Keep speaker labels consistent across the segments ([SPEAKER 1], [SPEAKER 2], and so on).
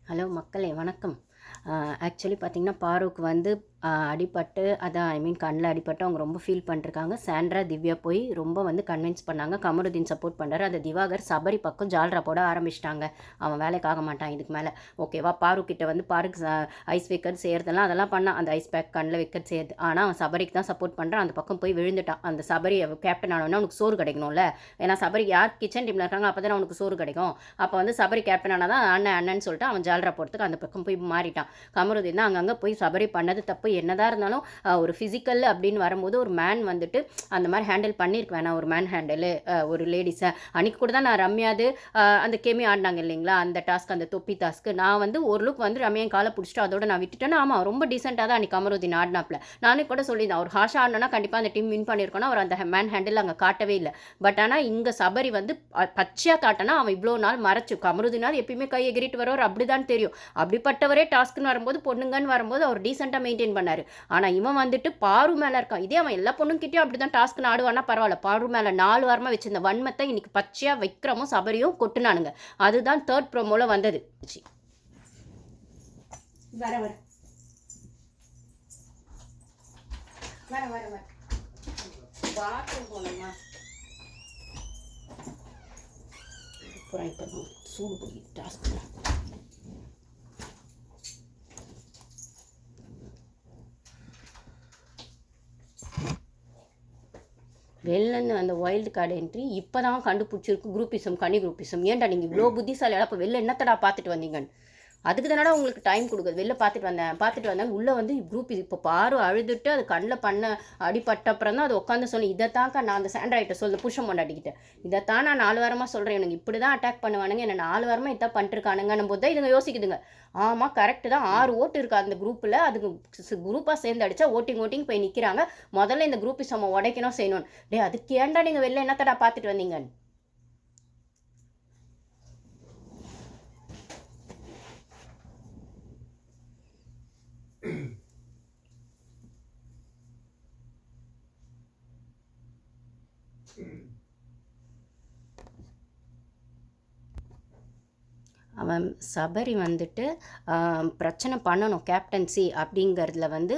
[SPEAKER 1] Hello மக்களே வணக்கம். Actually பார்த்திங்கன்னா பாருக்கு வந்து அடிபட்டு அதான் கண்ணில் அடிபட்டு அவங்க ரொம்ப ஃபீல் பண்ணிருக்காங்க. சாண்ட்ரா திவ்யா போய் ரொம்ப வந்து கன்வின்ஸ் பண்ணாங்க. கமருதீன் சப்போர்ட் பண்ணுறாரு. அந்த திவாகர் சபரி பக்கம் ஜால்ரா போட ஆரம்பிச்சிட்டாங்க. அவன் வேலைக்காக மாட்டான் இதுக்கு மேலே, ஓகேவா? பாருக்கிட்ட வந்து பாருக்கு ஐஸ் வைக்கிறது செய்கிறதெல்லாம் அதெல்லாம் பண்ணான். அந்த ஐஸ் பேக் கண்ணில் வைக்கிறது செய்யுது. ஆனால் அவன் சபரிக்கு தான் சப்போர்ட் பண்ணுறான். அந்த பக்கம் போய் விழுந்துட்டான். அந்த சபரி கேப்டன் ஆனவொன்னே அவனுக்கு சோறு கிடைக்கணும்ல. ஏன்னா சபரி யார் கிச்சன் டீமில் இருக்காங்க அப்போ தானே அவனுக்கு சோறு கிடைக்கும். அப்போ வந்து சபரி கேப்டன் ஆனால் தான் அண்ணன் அண்ணன்னு சொல்லிட்டு அவன் ஜால்ரா போகிறதுக்கு அந்த பக்கம் போய் மாறிட்டான். கமருதீன் தான் அங்கங்கே போய் சபரி பண்ணது தப்பு. என்னதான் இருந்தாலும் ஒரு ஃபிசிக்கல் அப்படின்னு வரும்போது ஒரு மேன் வந்துட்டு அந்த மாதிரி ஹேண்டில் பண்ணியிருக்க வேணாம். ஒரு மேன் ஹேண்டில் ஒரு லேடிஸை அன்றைக்கி கூட தான் நான் ரம்யாது அந்த கெமி ஆடினாங்க இல்லைங்களா, அந்த டாஸ்க், அந்த தொப்பி டாஸ்க்கு நான் வந்து ஒரு லுக் வந்து ரம்யா காலை பிடிச்சிட்டு அதோட நான் விட்டுட்டேன்னா, ஆமாம் ரொம்ப டீசெண்டாக தான் அன்றைக்கி கமருதீன் ஆடினாப்பில். நானே கூட சொல்லியிருந்தேன், அவர் ஹாஷா ஆடினா கண்டிப்பாக அந்த டீம் வின் பண்ணியிருக்கணும். அவர் அந்த மேன் ஹேண்டில் அங்கே காட்டவே இல்லை. பட் ஆனால் இங்கே சபரி வந்து பச்சையாக காட்டினா அவன் இவ்வளோ நாள் மறைச்சு கமருதீனால் எப்பயுமே கை எகிரிட்டு வரவர் அப்படி தான் தெரியும். அப்படிப்பட்டவரே டாஸ்க்குன்னு வரும்போது பொண்ணுங்கன்னு வரும்போது அவர் டீசெண்டாக மெயின்டைன் பண்ணார். ஆனால் இவன் வந்துட்டு பாரு மேலே இருக்கான். இதே அவன் எல்லா பொண்ணுங்கிட்டையும் அப்படி தான் டாஸ்க்கு ஆடுவானா பரவாயில்ல. பாரு மேலே 4 வாரமாக வச்சிருந்த வன்மத்தை இன்னைக்கு பச்சையாக விக்ரமும் சபரியும் கொட்டுனானுங்க. அதுதான் தேர்ட் ப்ரோமோல வந்தது. வர வர வர வர வர பாத்ரூம் போனோமா அப்புறம் இப்போ சூடு பிடிக்குது டாஸ்க். வெளிலேருந்து அந்த வைல்டு கார்டு என்ட்ரி இப்போ தான் கண்டுபிடிச்சிருக்கு. குரூப்பிசம், கனி குரூப்பிசம். ஏன்டா நீங்கள் இவ்வளோ புத்திசாலியாக இப்போ வெளில என்னத்தடா பார்த்துட்டு வந்தீங்கன்னு. அதுக்கு தானடா உங்களுக்கு டைம் கொடுக்குது. வெளில பார்த்துட்டு வந்தேன் உள்ளே வந்து குரூப் இப்போ பாரு அழுதுட்டு அது கண்ணில் பண்ண அடிப்பட்ட அப்புறம் தான் அது உட்காந்து சொல்லி இதைத்தாக்கா நான் அந்த சாண்ட்ராய்ட்டை சொல்ல புருஷன் கொண்டாடிக்கிட்டேன். இதைத்தான் நான் 4 வாரமாக சொல்கிறேன். எனக்கு இப்படி தான் அட்டாக் பண்ணுவானுங்க, என்ன 4 வாரமாக இதான் பண்ணிருக்கானுங்கன்னும் போது தான் இதுங்க யோசிக்குதுங்க. ஆமாம் கரெக்டு தான். 6 ஓட்டு இருக்குது அந்த குரூப்பில். அதுக்கு குரூப்பாக சேர்ந்து அடித்தா ஓட்டிங் போய் நிற்கிறாங்க. முதல்ல இந்த குரூப்பிசம் உடைக்கணும் செய்யணும். டே அதுக்கு ஏன்டா நீங்கள் வெளில என்னத்தடா பார்த்துட்டு வந்தீங்கன்னு. அவன் சபரி வந்துட்டு பிரச்சனை பண்ணணும் கேப்டன்சி அப்படிங்கிறதுல வந்து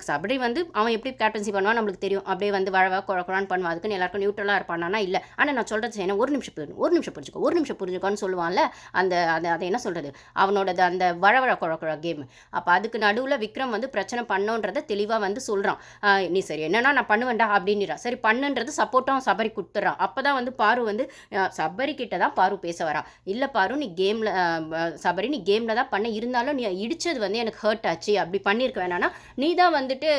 [SPEAKER 1] சபரி வந்து அவன் எப்படி கேப்டன்சி பண்ணுவான் நம்மளுக்கு தெரியும். அப்படியே வந்து வழவா குழக்குறான்னு பண்ணுவான். அதுக்குன்னு எல்லாருக்கும் நியூட்ரலாக இருப்பானா இல்லை. ஆனால் நான் சொல்கிறது செய்யணும், ஒரு நிமிஷம் புரிஞ்சுக்கோன்னு சொல்லுவான்ல. அந்த அதை என்ன சொல்கிறது, அவனோடது அந்த வழவழ குழக்குற கேம். அப்போ அதுக்கு நடுவில் விக்ரம் வந்து பிரச்சனை பண்ணோன்றதை தெளிவாக வந்து சொல்கிறான். நீ சரி என்னன்னா நான் பண்ணுவேன்டா அப்படின்றான். சரி பண்ணுன்றது சப்போர்ட்டும் சபரி கொடுத்துட்றான். அப்போ தான் வந்து பாரு வந்து சபரி கிட்ட தான் பாரு பேச வரான். இல்லை பாரு நீ கேமில் சபரி நீ கேமில் தான் பண்ண, இருந்தாலும் நீ இடித்தது வந்து எனக்கு ஹர்ட் ஆச்சு, அப்படி பண்ணியிருக்க வேணான்னா நீ தான் வந்துட்டு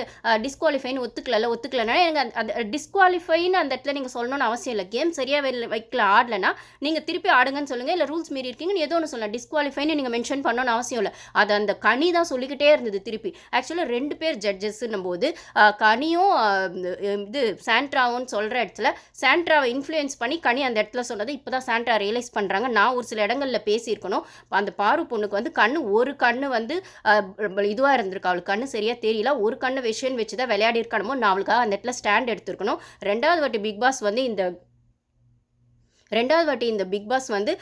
[SPEAKER 1] டிஸ்குவாலிஃபைன்னு ஒத்துக்கலன்னா எனக்கு அந்த டிஸ்குவாலிஃபைன்னு அந்த இடத்துல நீங்கள் சொல்லணும்னு அவசியம் இல்லை. கேம் சரியாக வைக்கல ஆடலைன்னா நீங்கள் திருப்பி ஆடுங்கன்னு சொல்லுங்கள். இல்லை ரூல்ஸ் மீறி இருக்கீங்கன்னு ஏதோ ஒன்று சொல்லலாம். டிஸ்குவாலிஃபைன்னு நீங்கள் மென்ஷன் பண்ணணும்னு அவசியம் இல்லை. அது அந்த கனி தான் சொல்லிக்கிட்டே இருந்தது திருப்பி. ஆக்சுவலாக 2 பேர் ஜட்ஜஸ்ன்னும் போது கனியும் இது சாண்ட்ராவும் சொல்கிற இடத்துல சாண்ட்ராவை இன்ஃப்ளூயன்ஸ் பண்ணி கனி அந்த இடத்துல சொன்னது இப்போ தான் சாண்ட்ரா ரியலைஸ் பண்ணுறாங்க. நான் ஒரு சில இடங்களில் பேசியிருக்கணும். அந்த பாரு பொண்ணுக்கு வந்து ஒரு கண்ணு வந்து இதுவாக இருந்திருக்கு. அவளுக்கு கண்ணு சரியாக தெரியல. ஒரு கண்ணு விஷயம் வச்சு தான் விளையாடி இருக்கணுமோ. நான் அவளுக்காக அந்த இடத்துல ஸ்டாண்ட் எடுத்துருக்கணும். 2வது வாட்டி பிக் பாஸ் வந்து இந்த பிக் பாஸ் வந்து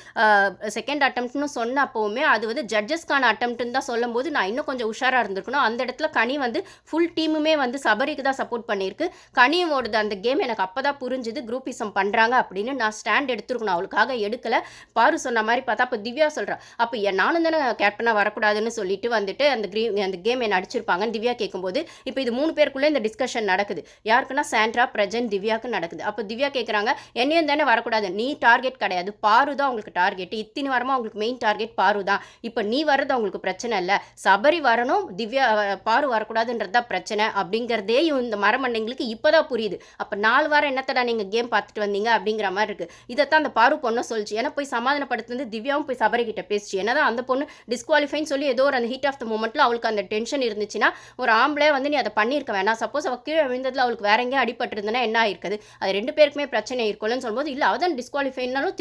[SPEAKER 1] செகண்ட் அட்டம்ப்ட்னு சொன்ன அப்போவுமே அது வந்து ஜட்ஜஸ்க்கான அட்டம்ப்ட்னு தான் சொல்லும் போது நான் இன்னும் கொஞ்சம் உஷாராக இருந்திருக்கணும். அந்த இடத்துல கனி வந்து ஃபுல் டீமுமே வந்து சபரிக்கு தான் சப்போர்ட் பண்ணியிருக்கு. கனியோடது அந்த கேம் எனக்கு அப்போ தான் புரிஞ்சுது குரூப்பிசம் பண்ணுறாங்க அப்படின்னு. நான் ஸ்டாண்ட் எடுத்துருக்கணும், அவளுக்காக எடுக்கலை. பாரு சொன்ன மாதிரி பார்த்தா அப்போ திவ்யா சொல்கிறா, அப்போ நானும் தானே கேப்டனாக வரக்கூடாதுன்னு சொல்லிட்டு வந்துட்டு அந்த கேம் என்ன அடிச்சிருப்பாங்கன்னு திவ்யா கேட்கும்போது இப்போ இது 3 பேருக்குள்ளே இந்த டிஸ்கஷன் நடக்குது. யாருக்குன்னா சாண்ட்ரா, பிரஜன், திவ்யாவுக்கு நடக்குது. அப்போ திவ்யா கேட்குறாங்க என்னையும் தானே வரக்கூடாது, நீ டார்கெட் கிடையாது, பாரு தான் உங்களுக்கு டார்கெட். இத்தனை வாரமாக உங்களுக்கு மெயின் டார்கெட் பாரு தான். இப்போ நீ வர்றது அவங்களுக்கு பிரச்சனை இல்லை, சபரி வரணும், திவ்யா பாரு வரக்கூடாதுன்றது தான் பிரச்சனை அப்படிங்கிறதே இந்த மரமண்டைங்களுக்கு இப்போ தான் புரியுது. அப்போ 4 வாரம் என்னத்தடா நீங்கள் கேம் பார்த்துட்டு வந்தீங்க அப்படிங்கிற மாதிரி இருக்குது. இதைத்தான் அந்த பாரு பொண்ணை சொல்லிச்சு. ஏன்னா போய் சமாதானப்படுத்துறது திவ்யாவும் போய் சபரி கிட்ட பேசிச்சு. ஏன்னா அந்த பொண்ணு டிஸ்குவாலிஃபைன்னு சொல்லி ஏதோ ஒரு அந்த ஹீட் ஆஃப் த மூமெண்ட்டில் அவளுக்கு அந்த டென்ஷன் இருந்துச்சுன்னா ஒரு ஆம்பளை வந்து நீ அதை பண்ணியிருக்க வேணாம். சப்போஸ் அவள் கீழே விழுந்ததில் அவளுக்கு வேற எங்கேயும் அடிபட்டிருந்ததுன்னா என்ன ஆயிருக்குது, அது 2 பேருக்குமே பிரச்சனை இருக்கும்னு சொல்லும்போது இல்லை அவள் தான் டிஸ்குவாலிஃபை டிஸ்குவாலிஃபைனாலும்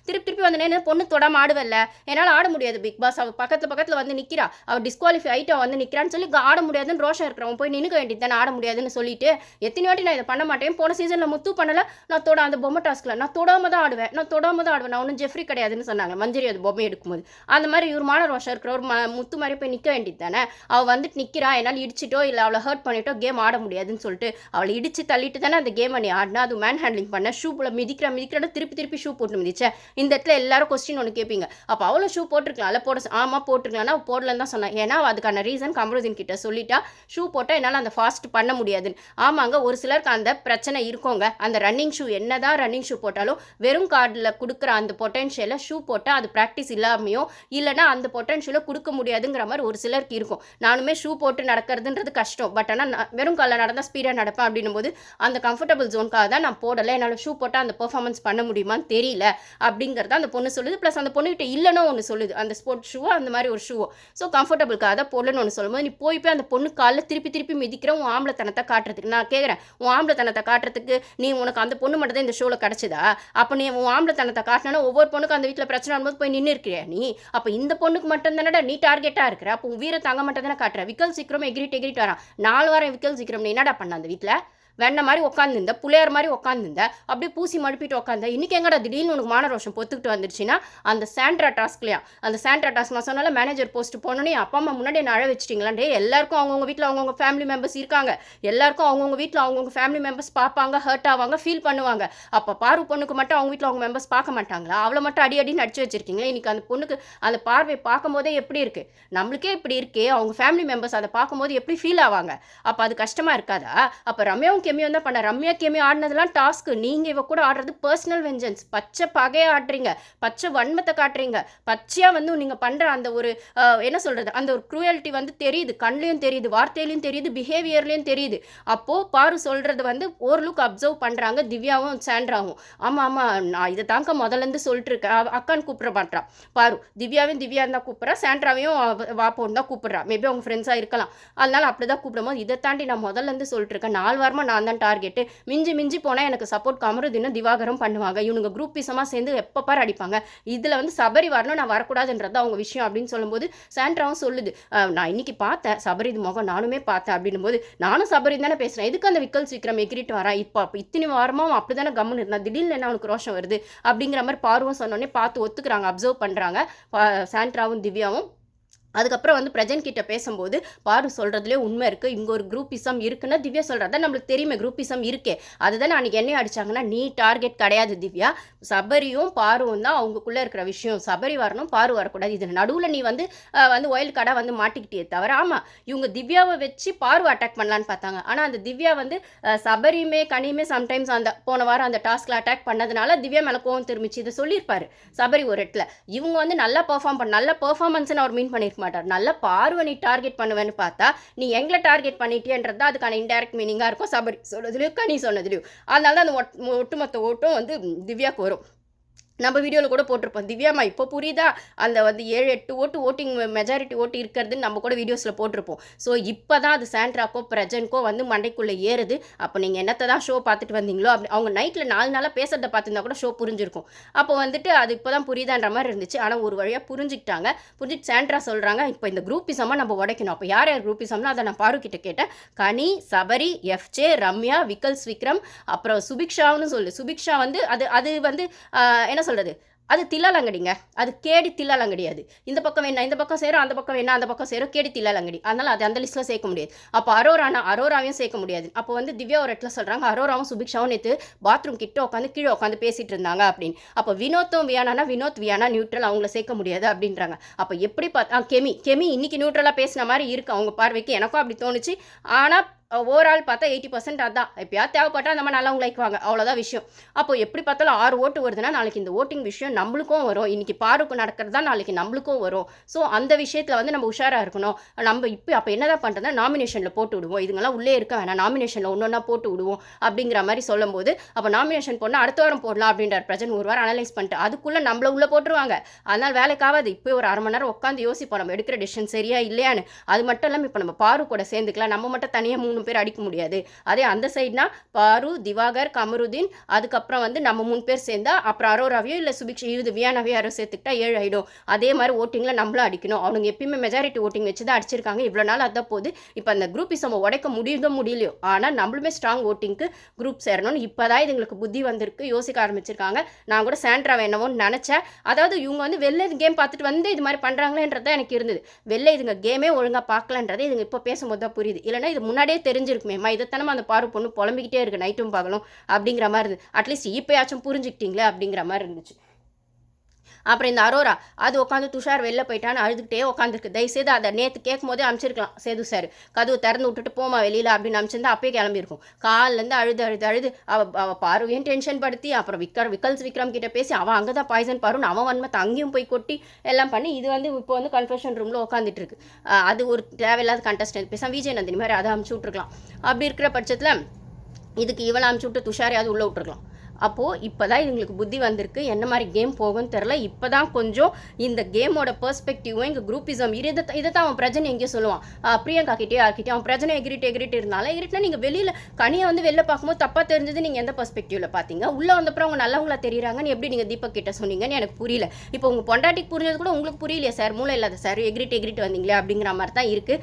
[SPEAKER 1] திருப்பி வந்து பொண்ணு தொடாம ஆடுவல்ல, என்னால் ஆட முடியாது பிக் பாஸ், அவள் பக்கத்தில் வந்து நிற்கிறா, அவள் டிஸ்குவாலிஃபை ஆகிட்டு வந்து நிற்கிறான்னு சொல்லி ஆட முடியாதுன்னு ரோஷம் இருக்கிறவன் போய் நின்றுக்க வேண்டியது தானே, ஆட முடியாதுன்னு சொல்லிட்டு எத்தனை வாட்டி நான் இதை பண்ண மாட்டேன், போன சீசனில் முத்து பண்ணலை, நான் அந்த பொம்மை டாஸ்கில் நான் தொடாமல் தான் ஆடுவேன், நான் ஒன்றும் ஜெஃப்ரி கிடையாதுன்னு சொன்னாங்க மஞ்சரி அது பொம்மை எடுக்கும்போது. அந்த மாதிரி இவருமான ரோஷம் இருக்கிற ஒரு முத்து மாதிரி போய் நிற்க வேண்டியது தானே. அவள் வந்துட்டு நிற்கிறா, என்னால் இடிச்சிட்டோ இல்லை அவளை ஹர்ட் பண்ணிட்டோ கேம் ஆட முடியாதுன்னு சொல்லிட்டு அவளை இடிச்சு தள்ளிட்டு தானே அந்த கேமை நீ ஆடினா, அது மேன் ஹேண்ட்லிங் பண்ண, ஷூ போல மிதிக்கிறா திருப்பி ஷூ போட்டு மிதிச்சேன். இந்த இடத்துல எல்லாரும் கொஸ்டின் ஒன்று கேட்பீங்க, அப்போ அவ்வளோ ஷூ போட்டிருக்கலாம் ஆமாம் போட்டிருக்கலாம்னா போடலன்னு தான் சொன்னேன். ஏன்னா அதுக்கான ரீசன் கமருதீன் கிட்ட சொல்லிட்டா, ஷூ போட்டால் என்னால் அந்த ஃபாஸ்ட் பண்ண முடியாதுன்னு. ஆமாங்க, ஒரு சிலருக்கு அந்த பிரச்சனை இருக்கோங்க. அந்த ரன்னிங் ஷூ என்னதான் ரன்னிங் ஷூ போட்டாலும் வெறும் கார்டில் கொடுக்குற அந்த பொட்டன்ஷியலை ஷூ போட்டால் அது ப்ராக்டிஸ் இல்லாமையோ இல்லைனா அந்த பொட்டன்ஷியலை கொடுக்க முடியாதுங்கிற மாதிரி ஒரு சிலருக்கு இருக்கும். நானுமே ஷூ போட்டு நடக்கிறதுன்றது கஷ்டம், பட் ஆனால் வெறும் காலில் நடந்தால் ஸ்பீடாக நடப்பேன். அப்படின்னும் போது அந்த கம்ஃபர்டபுள் ஜோனுக்காக தான் நான் போடலை, என்னால் ஷூ போட்டால் அந்த பெர்ஃபார்மன்ஸ் பண்ண முடியுமான்னு தெரியல அப்படிங்கிறத அந்த பொண்ணு சொல்லுது. ப்ளஸ் அந்த பொண்ணுகிட்ட இல்லைன்னு ஒன்று சொல்லுது, அந்த ஸ்போர்ட் ஷூவோ அந்த மாதிரி ஒரு ஷூவோ. ஸோ கம்ஃபர்டபுளுக்காக தான் போடலன்னு ஒன்று சொல்லும்போது நீ போய் அந்த பொண்ணு காலில் திருப்பி மிதிக்கிற உன் ஆம்பளத்தனத்தை காட்டுறதுக்கு நான் கேட்குறேன். உன் ஆம்பளத்தனத்தை காட்டுறதுக்கு நீ உனக்கு அந்த பொண்ணு மட்டும் தான் இந்த ஷோவில் கிடச்சிதா? அப்போ நீ உன் ஆம்பளத்தனத்தை காட்டினா ஒவ்வொரு பொண்ணுக்கும் அந்த வீட்டில் பிரச்சனை வரும்போது போய் நின்று இருக்கிறியா நீ? அப்போ இந்த பொண்ணுக்கு மட்டும் தானடா நீ டார்கெட்டாக இருக்கிற. அப்போ உன் வீர தாங்க மட்டும் தானே காட்டுற. விக்கல் சீக்கிரம் எகிரிட்டு வரான். 4 வாரம் விக்கல் சீக்கிரம் நீ என்னடா பண்ண அந்த வீட்டில்? வெண்ண மாதிரி உட்காந்துருந்த, புள்ளையார் மாதிரி உட்காந்துருந்த, அப்படியே பூசி மழுப்பிட்டு உட்காந்த. இன்றைக்கி எங்கடா திடீர்னு உனக்கு மான ரோஷம் பொத்துக்கிட்டு வந்துருச்சுன்னா அந்த சாண்ட்ரா டாஸ்க்லையா, அந்த சாண்ட்ரா டாஸ்க் நான் சொன்னால மேனேஜர் போஸ்ட் போனோன்னே அப்பா அம்மா முன்னாடி என்ன அழ வச்சிட்டிங்களாண்டே. எல்லாருக்கும் அவங்கவுங்க வீட்டில் அவங்கவுங்க ஃபேமிலி மெம்பர்ஸ் இருக்காங்க, எல்லாருக்கும் அவங்கவுங்க வீட்டில் அவங்கவுங்க ஃபேமிலி மெம்பர்ஸ் பார்ப்பாங்க, ஹர்ட் ஆவாங்க, ஃபீல் பண்ணுவாங்க. அப்போ பாரு பொண்ணுக்கு மட்டும் அவங்க வீட்டில் அவங்க மெம்பர்ஸ் பார்க்க மாட்டாங்களா? அவளை மட்டும் அடின்னு அடிச்சு வச்சிருக்கீங்களா? இன்றைக்கி அந்த பொண்ணுக்கு அந்த பார்வை பார்க்கும்போதே எப்படி இருக்குது? நம்மளுக்கே இப்படி இருக்கே, அவங்க ஃபேமிலி மெம்பர்ஸ் அதை பார்க்கும்போது எப்படி ஃபீல் ஆவாங்க? அப்போ அது கஷ்டமாக இருக்காதா? அப்போ ரம்யாவும் கெமியும் தான் பண்ண. ரம்யா கேமி ஆடினதெல்லாம் டாஸ்க்கு, நீங்கள் இவ கூட ஆடுறது பர்சனல் வெஞ்சன்ஸ். பச்சை பகையை ஆடுறீங்க, பச்சை வன்மத்தை காட்டுறீங்க, பச்சையாக வந்து நீங்கள் பண்ணுற அந்த ஒரு என்ன சொல்கிறது, அந்த ஒரு க்ரூயல்ட்டி வந்து தெரியுது, கண்லேயும் தெரியுது, வார்த்தையிலையும் தெரியுது, பிஹேவியர்லேயும் தெரியுது. அப்போது பாரு சொல்கிறது வந்து ஓரளவுக்கு அப்சர்வ் பண்ணுறாங்க திவ்யாவும் சாண்ட்ராவும். ஆமாம் நான் இதை தாங்க முதலேருந்து சொல்லிட்டு இருக்கேன். அக்கான்னு கூப்பிட மாட்டான் பாரு, திவ்யா இருந்தால் கூப்பிட்றா, சாண்ட்ராவையும் வாப்போன்னு தான் கூப்பிட்றா. மேபி அவங்க ஃப்ரெண்ட்ஸாக இருக்கலாம், அதனால அப்படி தான் கூப்பிடும்போது இதை தாண்டி நான் முதலேருந்து சொல்லிட்டு இருக்கேன். 4 வாரமாக நான் தான் டார்கெட்டு. மிஞ்சி போனால் எனக்கு சப்போர்ட் கமருதீனும் திவாகரும் பண்ணுவாங்க. இவனுங்க குரூப் பீஸமாக சேர்ந்து எப்போ பாரு அடிப்பாங்க. இதில் வந்து சபரி வரணும், நான் வரக்கூடாதுன்றது அவங்க விஷயம் அப்படின்னு சொல்லும்போது சாண்ட்ராவும் சொல்லுது, நான் இன்னைக்கு பார்த்தேன் சபரி முகம், நானுமே பார்த்தேன் அப்படின்னும் போது நானும் சபரி தானே பேசுகிறேன், எதுக்கு அந்த விக்கல் சீக்கிரம் எகிரிட்டு வரேன், இப்போ இத்தனை வாரமாக அப்படி தானே கம்முன்னு இருந்தா, திடீர்னு என்ன அவனுக்கு ரோஷம் வருது அப்படிங்கிற மாதிரி பார்வும் சொன்னோடனே பார்த்து ஒத்துக்கிறாங்க, அப்சர்வ் பண்ணுறாங்க சாண்ட்ராவும் திவ்யாவும். அதுக்கப்புறம் வந்து பிரஜன் கிட்ட பேசும்போது பாரு சொல்கிறதுலே உண்மை இருக்குது, இங்கே ஒரு குரூப்பிசம் இருக்குன்னா திவ்யா சொல்கிறதா நம்மளுக்கு தெரியுமே, குரூப்பிசம் இருக்கே, அதுதான் அன்றைக்கி என்ன அடித்தாங்கன்னா நீ டார்கெட் கிடையாது திவ்யா, சபரியும் பாருவும் தான் அவங்களுக்குள்ளே இருக்கிற விஷயம், சபரி வரணும் பாரு வரக்கூடாது, இது நடுவில் நீ வந்து ஒயில்டு கார்டாக வந்து மாட்டிக்கிட்டே தவிர. ஆமாம், இவங்க திவ்யாவை வச்சு பாரு அட்டாக் பண்ணலான்னு பார்த்தாங்க, ஆனால் அந்த திவ்யா வந்து சபரியுமே கனியுமே சம்டைம்ஸ் அந்த போன வாரம் அந்த டாஸ்கில் அட்டாக் பண்ணதுனால திவ்யா மேலே கோவம் திரும்பிச்சு. இதை சொல்லியிருப்பாரு சபரி ஒரு இடத்துல, இவங்க வந்து நல்லா நல்ல பெர்ஃபார்மன்ஸ்ன்னு அவர் மீன் பண்ணியிருப்பார் மாட்டார். நல்ல பார்வை நீ டார்கெட் பண்ணுவேன்னு பார்த்தா நீ எங்களை டார்கெட் பண்ணிட்டியன்றது தான் அதுக்கான இன்டைரக்ட் மீனிங்காக இருக்கும் சபரி சொல்றதுலையும் கனி சொன்னதுலையும். அதனால தான் அந்த ஒட்டுமொத்த ஓட்டும் வந்து திவ்யாவுக்கு வரும். நம்ம வீடியோவில் கூட போட்டிருப்போம், திவ்யாமா இப்போ புரியுதா அந்த வந்து 7-8 ஓட்டிங் மெஜாரிட்டி ஓட்டு இருக்கிறதுன்னு நம்ம கூட வீடியோஸில் போட்டிருப்போம். ஸோ இப்போ தான் அது சாண்ட்ராக்கோ பிரஜனுக்கோ வந்து மண்டைக்குள்ளே ஏறுது. அப்போ நீங்கள் என்னத்தை தான் ஷோ பார்த்துட்டு வந்தீங்களோ அப்படி அவங்க நைட்டில் 4 நாளாக பேசுறதை பார்த்துருந்தா கூட ஷோ புரிஞ்சிருக்கும். அப்போ வந்துட்டு அது இப்போ தான் புரியுதான்ற மாதிரி இருந்துச்சு. ஆனால் ஒரு வழியாக புரிஞ்சுக்கிட்டாங்க. புரிஞ்சுட்டு சாண்ட்ரா சொல்கிறாங்க இப்போ இந்த குரூப்பிசமாக நம்ம உடைக்கணும். அப்போ யார் குரூப்பிசம்னா அதை நான் பாருக்கிட்ட கேட்டேன். கனி, சபரி, எஃப்ஜே, ரம்யா, விக்கல்ஸ் விக்ரம், அப்புறம் சுபிக்ஷான்னு சொல்லு. சுபிக்ஷா வந்து அது வந்து என்ன சொல்கிறது, அது தில்லாலங்கடிங்க, அது கேடி தில்லாலங்கடி. அது இந்த பக்கம் வேணா இந்த பக்கம் சேரும், அந்த பக்கம் வேணா அந்த பக்கம் சேரும், கேடி தில்லாலங்கடி. அதனால் அது அந்த லிஸ்ட்டில் சேர்க்க முடியாது. அப்போ அரோராவையும் சேர்க்க முடியாது. அப்போ வந்து திவ்யா ஒரு இடத்துல சொல்கிறாங்க அரோராவும் சுபிக்ஷாவும் நேற்று பாத்ரூம் கிட்ட உட்காந்து கீழே உட்காந்து பேசிகிட்டு இருந்தாங்க அப்படின்னு. அப்போ வினோத்தும் வியானா வினோத் வியானா நியூட்ரல், அவங்கள சேர்க்க முடியாது அப்படின்றாங்க. அப்போ எப்படி பார்த்தா கெமி இன்னைக்கு நியூட்ரலாக பேசின மாதிரி இருக்குது அவங்க பார்வைக்கு, எனக்கும் அப்படி தோணுச்சு. ஆனால் ஓவரால் பார்த்தா 80% அதான். எப்போயாவது தேவைப்பட்டால் அந்த மாதிரி நல்லவங்க லைக்குவாங்க, அவ்வளோதான் விஷயம். அப்போ எப்படி பார்த்தாலும் 6 ஓட்டு வருதுன்னா நாளைக்கு இந்த ஓட்டிங் விஷயம் நம்மளுக்கும் வரும். இன்றைக்கி பாருக்கு நடக்கிறது தான் நாளைக்கு நம்மளுக்கும் வரும். ஸோ அந்த விஷயத்தில் வந்து நம்ம உஷாராக இருக்கணும். நம்ம இப்போ அப்போ என்ன தான் பண்ணுறதுனா நாமினேஷனில் போட்டு விடுவோம், இதுங்கெல்லாம் உள்ளே இருக்க வேணாம், நாமினேஷனில் ஒன்றா போட்டு விடுவோம் அப்படிங்கிற மாதிரி சொல்லும்போது அப்போ நாமினேஷன் போனால் அடுத்த வாரம் போடலாம் அப்படின்றார் பிரஜன். ஒரு வாரம் அனலைஸ் பண்ணிட்டு அதுக்குள்ளே நம்மளை உள்ளே போட்டுருவாங்க. அதனால் வேலைக்காவது இப்போ ஒரு 1/2 மணி நேரம் உட்காந்து யோசிப்போம் நம்ம எடுக்கிற டிசிஷன் சரியா இல்லையான்னு. அது மட்டும் இல்லாமல் இப்போ நம்ம பாரு கூட சேர்ந்துக்கலாம், நம்ம மட்டும் தனியாக 3 3 பேர் அடிக்க முடியாது. அதே அந்த சைடுனா பாரு, திவாகர், கமருதீன், அதுக்கப்புறம் வந்து நம்ம 3 பேர் சேர்ந்தா அப்புறம் அரோராவையோ இல்லை சுபிக்ஷ இது வியானாவையோ யாரோ சேர்த்துக்கிட்டா 7 ஆகிடும். அதே மாதிரி ஓட்டிங்கில் நம்மளும் அடிக்கணும். அவனுங்க எப்பயுமே மெஜாரிட்டி ஓட்டிங் வச்சு தான் அடிச்சிருக்காங்க. இவ்வளோ நாள் அதான் போகுது. இப்போ அந்த குரூப்பிசம் உடைக்க முடியலையோ, ஆனால் நம்மளுமே ஸ்ட்ராங் ஓட்டிங்க்கு குரூப் சேரணும்னு இப்போ தான் இதுங்களுக்கு புத்தி வந்திருக்கு, யோசிக்க ஆரம்பிச்சிருக்காங்க. நான் கூட சாண்ட்ராவை என்னவோன்னு நினச்சேன். அதாவது இவங்க வந்து வெளில கேம் பார்த்துட்டு வந்து இது மாதிரி பண்ணுறாங்களேன்றது தான் எனக்கு இருந்தது. வெளில இதுங்க கேமே ஒழுங்காக பார்க்கலன்றதை இதுங்க இப்போ பேசும்போது தான் புரியுது. இல்லைனா இது முன்னாடியே தெரிஞ்சிருக்குமே, இதைத்தானமா அந்த பாரு பொண்ணு புலம்பிக்கிட்டே இருக்குது நைட்டும் பகலும் அப்படிங்கிற மாதிரி இருந்தது. அட்லீஸ்ட் இப்போயாச்சும் புரிஞ்சுக்கிட்டீங்களே அப்படிங்கிற மாதிரி இருந்துச்சு. அப்புறம் இந்த அரோரா அது உட்காந்து துஷார் வெளில போயிட்டான்னு அழுதுகிட்டே உட்காந்துருக்கு. தயவுசெய்து அதை நேற்று கேட்கும் போதே அனுப்பிச்சிருக்கலாம் சேது சார், கதவு திறந்து விட்டுட்டு போமா வெளியில் அப்படின்னு அனுப்பிச்சிருந்தா அப்பயே கிளம்பியிருக்கும். காலிலேருந்து அழுது அவள் பாருவையும் டென்ஷன் படுத்தி அப்புறம் விக்ரம் கிட்ட பேசி அவன் அங்கே தான் பாய்சன் பாருன்னு அவன் வன்மத்தை அங்கேயும் போய் கொட்டி எல்லாம் பண்ணி இது வந்து இப்போ வந்து கன்ஃபெஷன் ரூமில் உட்காந்துட்டு இருக்கு. அது ஒரு தேவையில்லாத கண்டஸ்டன்ட் பேச விஜய் நந்தினி மாதிரி அதை அனுப்பிச்சி விட்ருக்கலாம். அப்படி இருக்கிற பட்சத்தில் இதுக்கு இவளை அனுப்பிச்சி விட்டு துஷாரையாவது உள்ளே விட்டுருக்கலாம். அப்போது இப்போ தான் இதுங்களுக்கு புத்தி வந்திருக்கு, என்ன மாதிரி கேம் போகும்னு தெரில. இப்போ தான் கொஞ்சம் இந்த கேமோட பெர்ஸ்பெக்டிவும் இங்கே குரூப்பிசம் இதை தான் அவன் பிரச்சனை எங்கேயோ சொல்லுவான். பிரியங்கா கிட்டே யார்கிட்டே அவன் பிரச்சனை எகிரிட்டு இருந்தாலும் எகிரிட்னா நீங்கள் வெளியில் கனியை வந்து வெளில பார்க்கும்போது தப்பாக தெரிஞ்சது. நீங்கள் எந்த பெர்ஸ்பெக்டிவில் பார்த்தீங்க? உள்ளே வந்தப்பறம் அவங்க நல்லவங்களா தெரியுறாங்கன்னு எப்படி நீங்கள் தீபக் கிட்ட சொன்னீங்கன்னு எனக்கு புரியல. இப்போ உங்கள் பொண்டாட்டிக்கு புரிஞ்சது கூட உங்களுக்கு புரியலையா சார்? மூளை இல்லாத சார் எகிரிட்டு வந்தீங்களே அப்படிங்கிற மாதிரி தான் இருக்குது.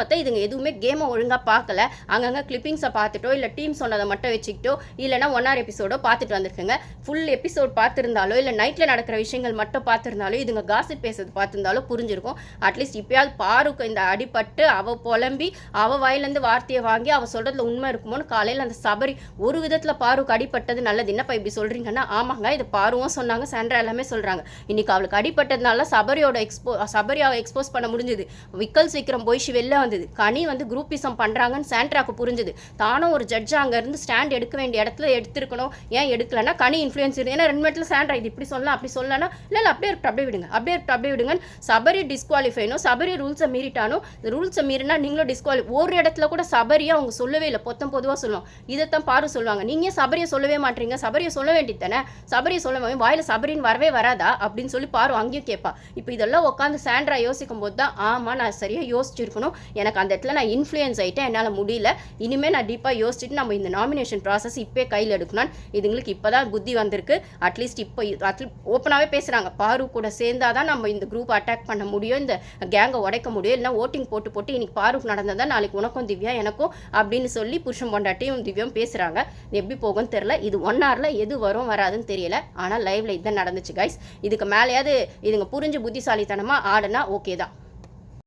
[SPEAKER 1] மொத்தம் இதுங்க எதுவுமே கேமை ஒழுங்காக பார்க்கல. அங்கங்கே கிளிப்பிங்ஸை பார்த்துட்டோ இல்லை டீம் சொன்னதை மட்டும் வச்சுக்கிட்டோ இல்லைனா 1 எபிசோடோ பார்த்துட்டு வந்திருக்குங்க. ஃபுல் எபிசோட் பார்த்துருந்தாலோ இல்லை நைட்டில் நடக்கிற விஷயங்கள் மட்டும் பார்த்துருந்தாலோ இதுங்க காசிப் பேசுறது பார்த்துருந்தாலோ புரிஞ்சிருக்கும். அட்லீஸ்ட் இப்போயாவது பாருக்கு இந்த அடிபட்டு அவள் புலம்பி அவள் வாயிலேருந்து வார்த்தையை வாங்கி அவள் சொல்கிறதுல உண்மை இருக்குமோன்னு காலையில் அந்த சபரி ஒரு விதத்தில் பாருக்கு அடிப்பட்டது நல்லது. என்னப்பா இப்படி சொல்கிறீங்கன்னா, ஆமாங்க இது பாருவும் சொன்னாங்க, சாண்ட்ரா எல்லாமே சொல்கிறாங்க. இன்றைக்கி அவளுக்கு அடிப்பட்டதுனால சபரியாவை எக்ஸ்போஸ் பண்ண முடிஞ்சுது. விக்ரம் போயிஷி வெளில வந்தது. கனி வந்து குரூப்பிசம் பண்ணுறாங்கன்னு சாண்ட்ராக்கு புரிஞ்சுது. தானும் ஒரு ஜட்ஜாக அங்கேருந்து ஸ்டாண்ட் எடுக்க வேண்டிய இடத்துல எடுத்துருக்கணும். ஏன் எடுக்கலன்னா கனி இன்ஃப்ளூயன்ஸ் இருக்குது. ஏன்னா 2 மினிட்ல சாண்ட்ரா இது இப்படி சொல்லலாம் அப்படி சொல்லலாம், இல்லை அப்படியே விடுங்க. சபரி டிஸ்குவாலிஃபைனோ சபரி ரூல்ஸை மீறிட்டானோ, ரூல்ஸை மீறினா நீங்களும் டிஸ்குவாலிஃபை. ஒரு இடத்துல கூட சபரியை அவங்க சொல்லவே இல்லை, பொதுவாக சொல்லுவோம். இதைத்தான் பாரு சொல்லுவாங்க. நீங்கள் சபரியை சொல்லவே மாட்டீங்க, சபரியை சொல்ல வேண்டியது தானே, சபரியை சொல்ல வாயில் சபரின்னு வரவே வராதா அப்படின்னு சொல்லி பாரு அங்கேயும் கேட்பா. இப்போ இதெல்லாம் உட்காந்து சாண்ட்ரா யோசிக்கும் போது தான் ஆமாம் நான் சரியாக யோசிச்சிருக்கணும், எனக்கு அந்த இடத்துல நான் இன்ஃப்ளூயன்ஸ் ஆகிட்டேன், என்னால் முடியல, இனிமேல் நான் டீப்பாக யோசிச்சுட்டு நம்ம இந்த நாமினேஷன் ப்ராசஸ் இப்போ கையில் எடுக்கணும். இதுங்களுக்கு இப்போ தான் புத்தி வந்திருக்கு. அட்லீஸ்ட் இப்போ ஓப்பனாகவே பேசுகிறாங்க, பாரு கூட சேர்ந்தாதான் நம்ம இந்த குரூப் அட்டாக் பண்ண முடியும், இந்த கேங்கை உடைக்க முடியும், இல்லைனா ஓட்டிங் போட்டு இன்னைக்கு பாருக்கு நடந்ததா நாளைக்கு உனக்கும் திவ்யா எனக்கும் அப்படின்னு சொல்லி புருஷன் பொண்டாட்டியும் திவ்யாவும் பேசுகிறாங்க. எப்படி போகும்னு தெரில. இது 1 hourல எது வரும் வராதுன்னு தெரியல. ஆனால் லைவ்ல இதுதான் நடந்துச்சு கைஸ். இதுக்கு மேலேயாவது இதுங்க புரிஞ்சு புத்திசாலித்தனமாக ஆடுனா ஓகே தான்.